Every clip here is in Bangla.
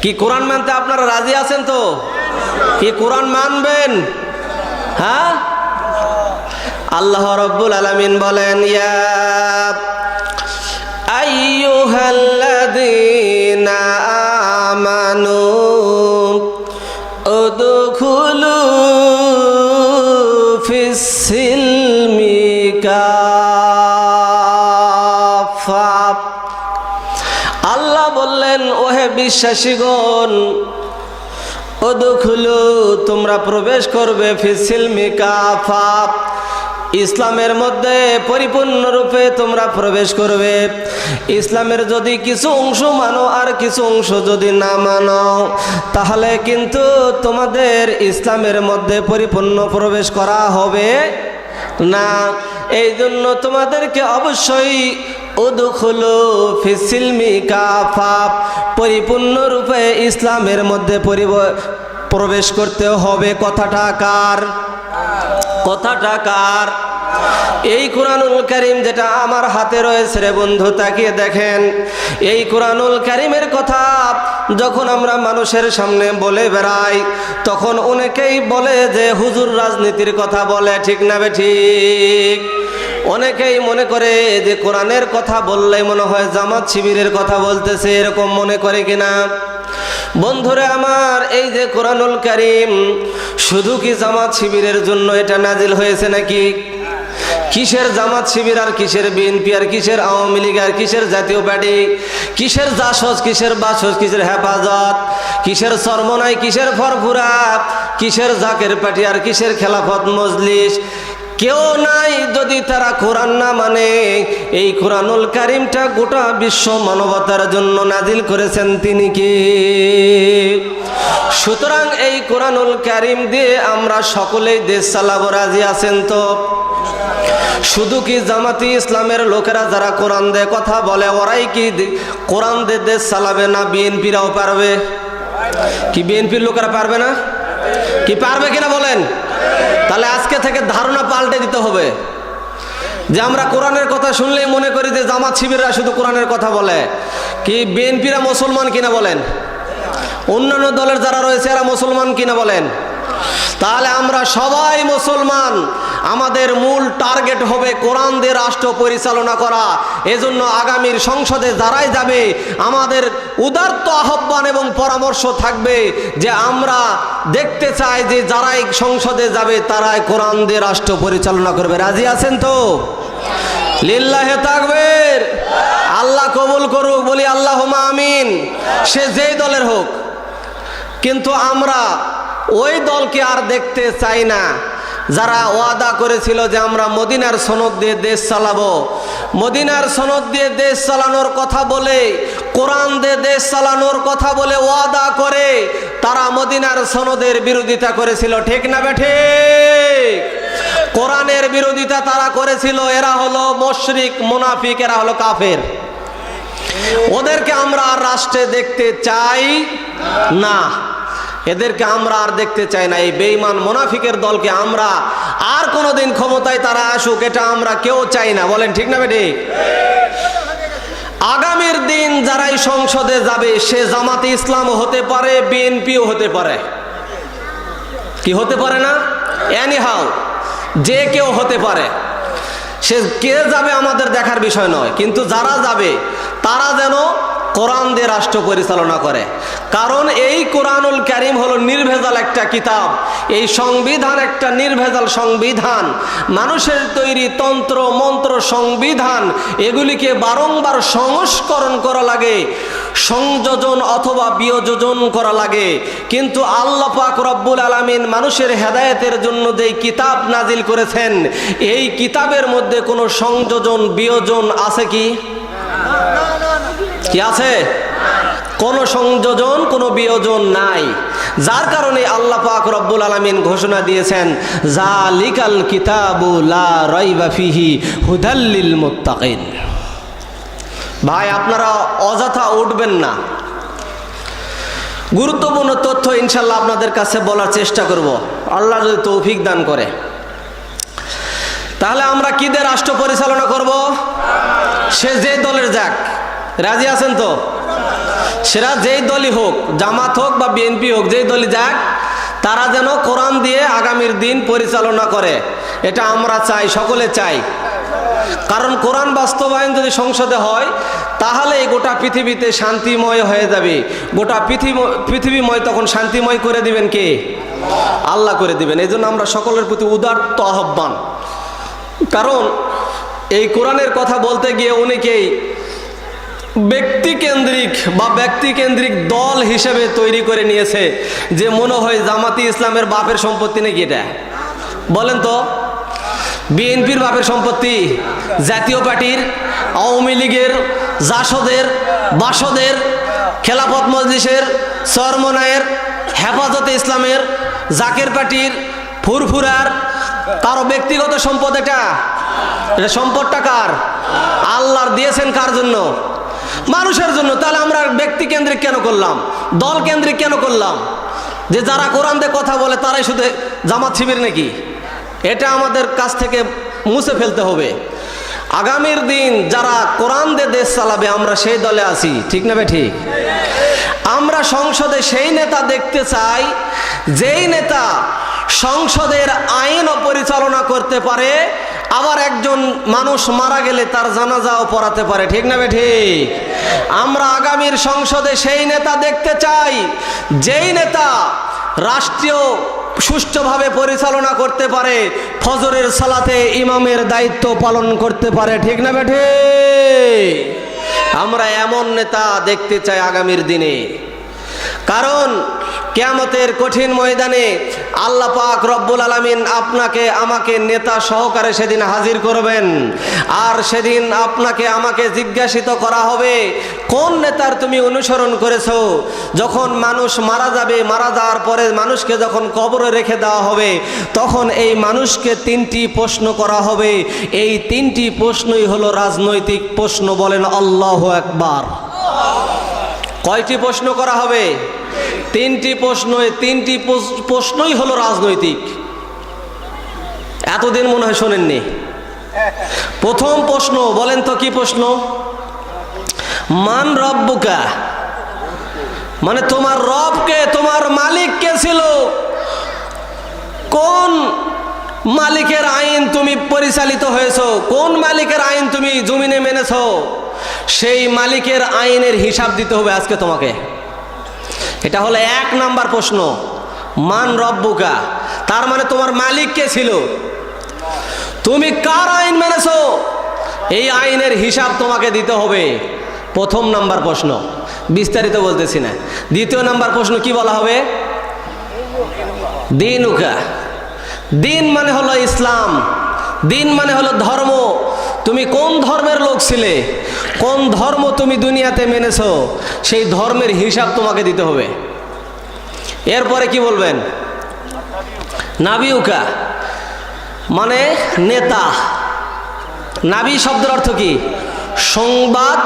কি কোরআন মানতে আপনারা রাজি আছেন তো? কি কোরআন মানবেন? হ্যাঁ, আল্লাহ রাব্বুল আলামিন বলেন, ইয়া আইয়ুহাল্লাযীনা আমানু উদখুলু ফিস-সিলমি কাফা। আল্লাহ বললেন, ওহে বিশ্বাসীগণ, উদখুলু, তোমরা প্রবেশ করবে, ফিস-সিলমি কাফা, ইসলামের মধ্যে পরিপূর্ণরূপে তোমরা প্রবেশ করবে। ইসলামের যদি কিছু অংশ মানো আর কিছু অংশ যদি না মানো, তাহলে কিন্তু তোমাদের ইসলামের মধ্যে পরিপূর্ণ প্রবেশ করা হবে না। এই জন্য তোমাদেরকে অবশ্যই উদখুলু ফিস-সিলমি কাফা, পরিপূর্ণরূপে ইসলামের মধ্যে প্রবেশ করতে হবে। কথাটা কার? কথাটা কার? এই কোরআনুল কারীম যেটা আমার হাতে রয়েছে রে বন্ধু, তাকিয়ে দেখেন। এই কোরআনুল কারীমের কথা যখন আমরা মানুষের সামনে বলে বেড়াই, তখন অনেকেই বলে যে হুজুর রাজনীতির কথা বলে, ঠিক না বেঠিক? অনেকেই মনে করে যে কোরআনের কথা বললে মনে হয় জামাত শিবিরের কথা বলতেছে, এরকম মনে করে কিনা? বন্ধুরে আমার, এই যে কোরআনুল কারীম শুধু কি জামাত শিবিরের জন্য এটা নাজিল হয়েছে নাকি? কিসের জামাত শিবির আর কিসের বিএনপি আর কিসের আওয়ামী লীগ আর কিসের জাতীয় পার্টি, কিসের জাসজ, কিসের বাসজ, কিসের হেফাজত, কিসের চরমনাই, কিসের ফরফুরা, কিসের জাকের পার্টি আর কিসের খেলাফত মজলিস, কেউ নাই যদি তারা কোরআন না মানে। এই কোরআনুল কারীমটা গোটা বিশ্ব মানবতার জন্য নাজিল করেছেন তিনি কে? সুতরাং এই কোরআনুল কারীম দিয়ে আমরা সকলেই দেশ চালাবো, রাজি আছেন তো? শুধু কি জামাতি ইসলামের লোকেরা যারা কোরআন দিয়ে কথা বলে ওরাই কি কোরআন দিয়ে দেশ চালাবে, না বিএনপিরাও পারবে? কি বিএনপির লোকেরা পারবে না? কি পারবে কিনা বলেন? তাহলে আজকে থেকে ধারণা পাল্টে দিতে হবে যে আমরা কোরআনের কথা শুনলেই মনে করি যে জামাত শিবিররা শুধু কোরআনের কথা বলে। কি বিএনপিরা মুসলমান কিনা বলেন? অন্যান্য দলের যারা রয়েছে এরা মুসলমান কিনা বলেন? তাহলে আমরা সবাই মুসলমান। আমাদের মূল টার্গেট হবে কোরআন দিয়ে রাষ্ট্র পরিচালনা করা। এজন্য আগামীর সংসদে যারাই যাবে, আমাদের উদাত্ত আহ্বান এবং পরামর্শ থাকবে যে আমরা দেখতে চাই যে যারাই সংসদে যাবে তারাই কোরআন দিয়ে রাষ্ট্র পরিচালনা করবে। রাজি আছেন তো? লিল্লাহে তাকবীর। আল্লাহ কবুল করুক, বলি আল্লাহুম্মা আমিন। সে যেই দলের হোক, কিন্তু আমরা ওই দলকে আর দেখতে চাই না যারা ওয়াদা করেছিল যে আমরা মদিনার সনদ দিয়ে দেশ চালাবো। মদিনার সনদ দিয়ে দেশ চালানোর কথা বলে, কোরআন দিয়ে দেশ চালানোর কথা বলে ওয়াদা করে তারা মদিনার সনদের বিরোধিতা করেছিল, ঠিক না বেঠিক? কোরআনের বিরোধিতা তারা করেছিল। এরা হলো মুশরিক, মুনাফিক, এরা হলো কাফের। ওদেরকে আমরা আর রাষ্ট্রে দেখতে চাই না, এদেরকে আমরা আর দেখতে চাই না। এই বেঈমান মুনাফিকের দলকে আমরা আর কোনোদিন ক্ষমতায় তারা আসুক, এটা আমরা কেউ চাই না। বলেন ঠিক না বেঠিক? আগামীর দিন যারাই সংসদে যাবে সে জামাতে ইসলামও হতে পারে, বিএনপিও হতে পারে। কি হতে পারে না? এনিহাউ যে কেউ হতে পারে। সে কে যাবে আমাদের দেখার বিষয় নয়, কিন্তু যারা যাবে তারা যেন কোরআন দিয়ে রাষ্ট্র পরিচালনা করে। কারণ এই কোরআনুল কারীম হলো নির্ভেজাল একটা কিতাব। এই সংবিধান একটা নির্ভেজাল সংবিধান। মানুষের তৈরি তন্ত্র মন্ত্র সংবিধান, এগুলিকে বারংবার সংস্করণ করা লাগে, সংযোজন অথবা বিয়োজন করা লাগে। কিন্তু আল্লাহ পাক রব্বুল আলামিন মানুষের হেদায়েতের জন্য যেই কিতাব নাজিল করেছেন, এই কিতাবের মধ্যে কোনো সংযোজন বিয়োজন আছে কি? কি আছে? কোন সংযোজন, কোন বিয়োজন নাই। যার কারণে আল্লাহ পাক রব্বুল আলামিন ঘোষণা দিয়েছেন, জালিকাল কিতাবু লা রাইবা ফিহি হুদাল লিল মুত্তাকিন। ভাই, আপনারা অযথা উঠবেন না। গুরুত্বপূর্ণ তথ্য ইনশাআল্লাহ আপনাদের কাছে বলার চেষ্টা করব, আল্লাহ যদি তৌফিক দান করে। তাহলে আমরা কি দিয়ে রাষ্ট্র পরিচালনা করব? সে যে দলের যাক। রাজি আছেন তো? সেরা যেই দলই হোক, জামাত হোক বা বিএনপি হোক, যেই দলই যাক, তারা যেন কোরআন দিয়ে আগামীর দিন পরিচালনা করে, এটা আমরা চাই, সকলে চাই। কারণ কোরআন বাস্তবায়ন যদি সংসদে হয় তাহলে গোটা পৃথিবীতে শান্তিময় হয়ে যাবে। গোটা পৃথিবীময় তখন শান্তিময় করে দিবেন কে? আল্লাহ করে দিবেন। এই জন্য আমরা সকলের প্রতি উদাত্ত আহ্বান। কারণ এই কোরআনের কথা বলতে গিয়ে অনেকেই ব্যক্তিকেন্দ্রিক দল হিসেবে তৈরি করে নিয়েছে, যে মনে হয় জামাতি ইসলামের বাপের সম্পত্তি নাকি এটা। বলেন তো, বিএনপির বাপের সম্পত্তি, জাতীয় পার্টির, আওয়ামী লীগের, জাসদের, বাসদের, খেলাফত মজলিসের, চরমনায়ের, হেফাজতে ইসলামের, জাকের পার্টির, ফুরফুরার, কারো ব্যক্তিগত সম্পদ এটা? এটা সম্পদটা কার? আল্লাহর দিয়েছেন কার জন্য? মানুষের জন্য। তাহলে আমরা ব্যক্তি কেন্দ্রিক কেন করলাম, দল কেন্দ্রিক কেন করলাম, যে যারা কোরআন দিয়ে কথা বলে তারাই শুধু জামাত শিবির নাকি? এটা আমাদের কাছ থেকে মুছে ফেলতে হবে। আগামীর দিন যারা কোরআন দিয়ে দেশ চালাবে আমরা সেই দলে আছি, ঠিক না বে ঠিক? আমরা সংসদে সেই নেতা দেখতে চাই যেই নেতা সংসদের আইনও পরিচালনা করতে পারে, আবার একজন মানুষ মারা গেলে তার জানাজাও পড়াতে পারে, ঠিক না বে ঠিক? আমরা আগামীর সংসদে সেই নেতা দেখতে চাই যেই নেতা রাষ্ট্রীয় সুষ্ঠুভাবে পরিচালনা করতে পারে, ফজরের সালাতে ইমামের দায়িত্ব পালন করতে পারে, ঠিক না বে ঠিক? আমরা এমন নেতা দেখতে চাই আগামীর দিনে। কারণ কিয়ামতের কঠিন ময়দানে আল্লাহ পাক রব্বুল আলামিন আপনাকে আমাকে নেতা সহকারে সেদিন হাজির করবেন। আর সেদিন আপনাকে আমাকে জিজ্ঞাসিত করা হবে, কোন নেতার তুমি অনুসরণ করেছো? যখন মানুষ মারা যাবে, মারা যাওয়ার পরে মানুষকে যখন কবরে রেখে দেওয়া হবে, তখন এই মানুষকে 3টি প্রশ্ন করা হবে। এই 3টি প্রশ্নই হলো রাজনৈতিক প্রশ্ন। বলেন আল্লাহু আকবার। কয়টি প্রশ্ন করা হবে? 3টি প্রশ্ন। 3টি প্রশ্নই হলো রাজনৈতিক। এতদিন মনে হয় শোনেননি। প্রথম প্রশ্ন বলেন তো কি প্রশ্ন? মান রব্বুকা, মানে তোমার রব কে, তোমার মালিক কে ছিল? কোন মালিকের আইন তুমি পরিচালিত হয়েছো? কোন মালিকের আইন তুমি জমিনে মেনেছো? সেই মালিকের আইনের হিসাব দিতে হবে আজকে তোমাকে। এটা হলো 1 নাম্বার প্রশ্ন। মান রব্বুকা, তার মানে তোমার মালিক কে ছিল? তুমি কার আইন মেনেছো? এই আইনের হিসাব তোমাকে দিতে হবে। প্রথম নাম্বার প্রশ্ন, বিস্তারিত বলতেছি না। দ্বিতীয় নাম্বার প্রশ্ন কি বলা হবে? দিনুকা। দিন মানে হলো ইসলাম, দিন মানে হলো ধর্ম। তুমি কোন ধর্মের লোক ছিলে, কোন ধর্ম তুমি দুনিয়াতে মেনেছো, সেই ধর্মের হিসাব তোমাকে দিতে হবে। এরপরে কি বলবেন? নাবিউকা, মানে নেতা। নাবি শব্দের অর্থ কি? সংবাদ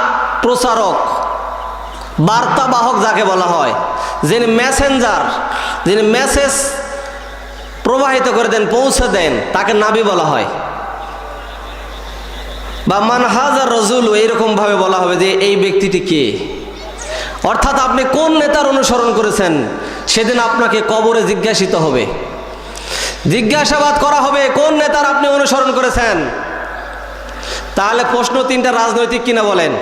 প্রচারক, বার্তাবাহক যাকে বলা হয়, যিনি মেসেঞ্জার, যিনি মেসেজ প্রবাহিত করে দেন, পৌঁছে দেন, তাকে নাবি বলা হয়। বা মানহাজার রজুল, এইরকম ভাবে বলা হবে যে এই ব্যক্তিটি কে। অর্থাৎ আপনি কোন নেতার অনুসরণ করেছেন সেদিন আপনাকে কবরে জিজ্ঞাসিত হবে, জিজ্ঞাসাবাদ করা হবে কোন নেতার আপনি অনুসরণ করেছেন। তাহলে প্রশ্ন 3টা রাজনৈতিক কিনা বলেন?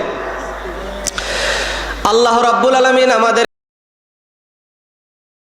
আল্লাহ রাব্বুল আলামিন আমাদের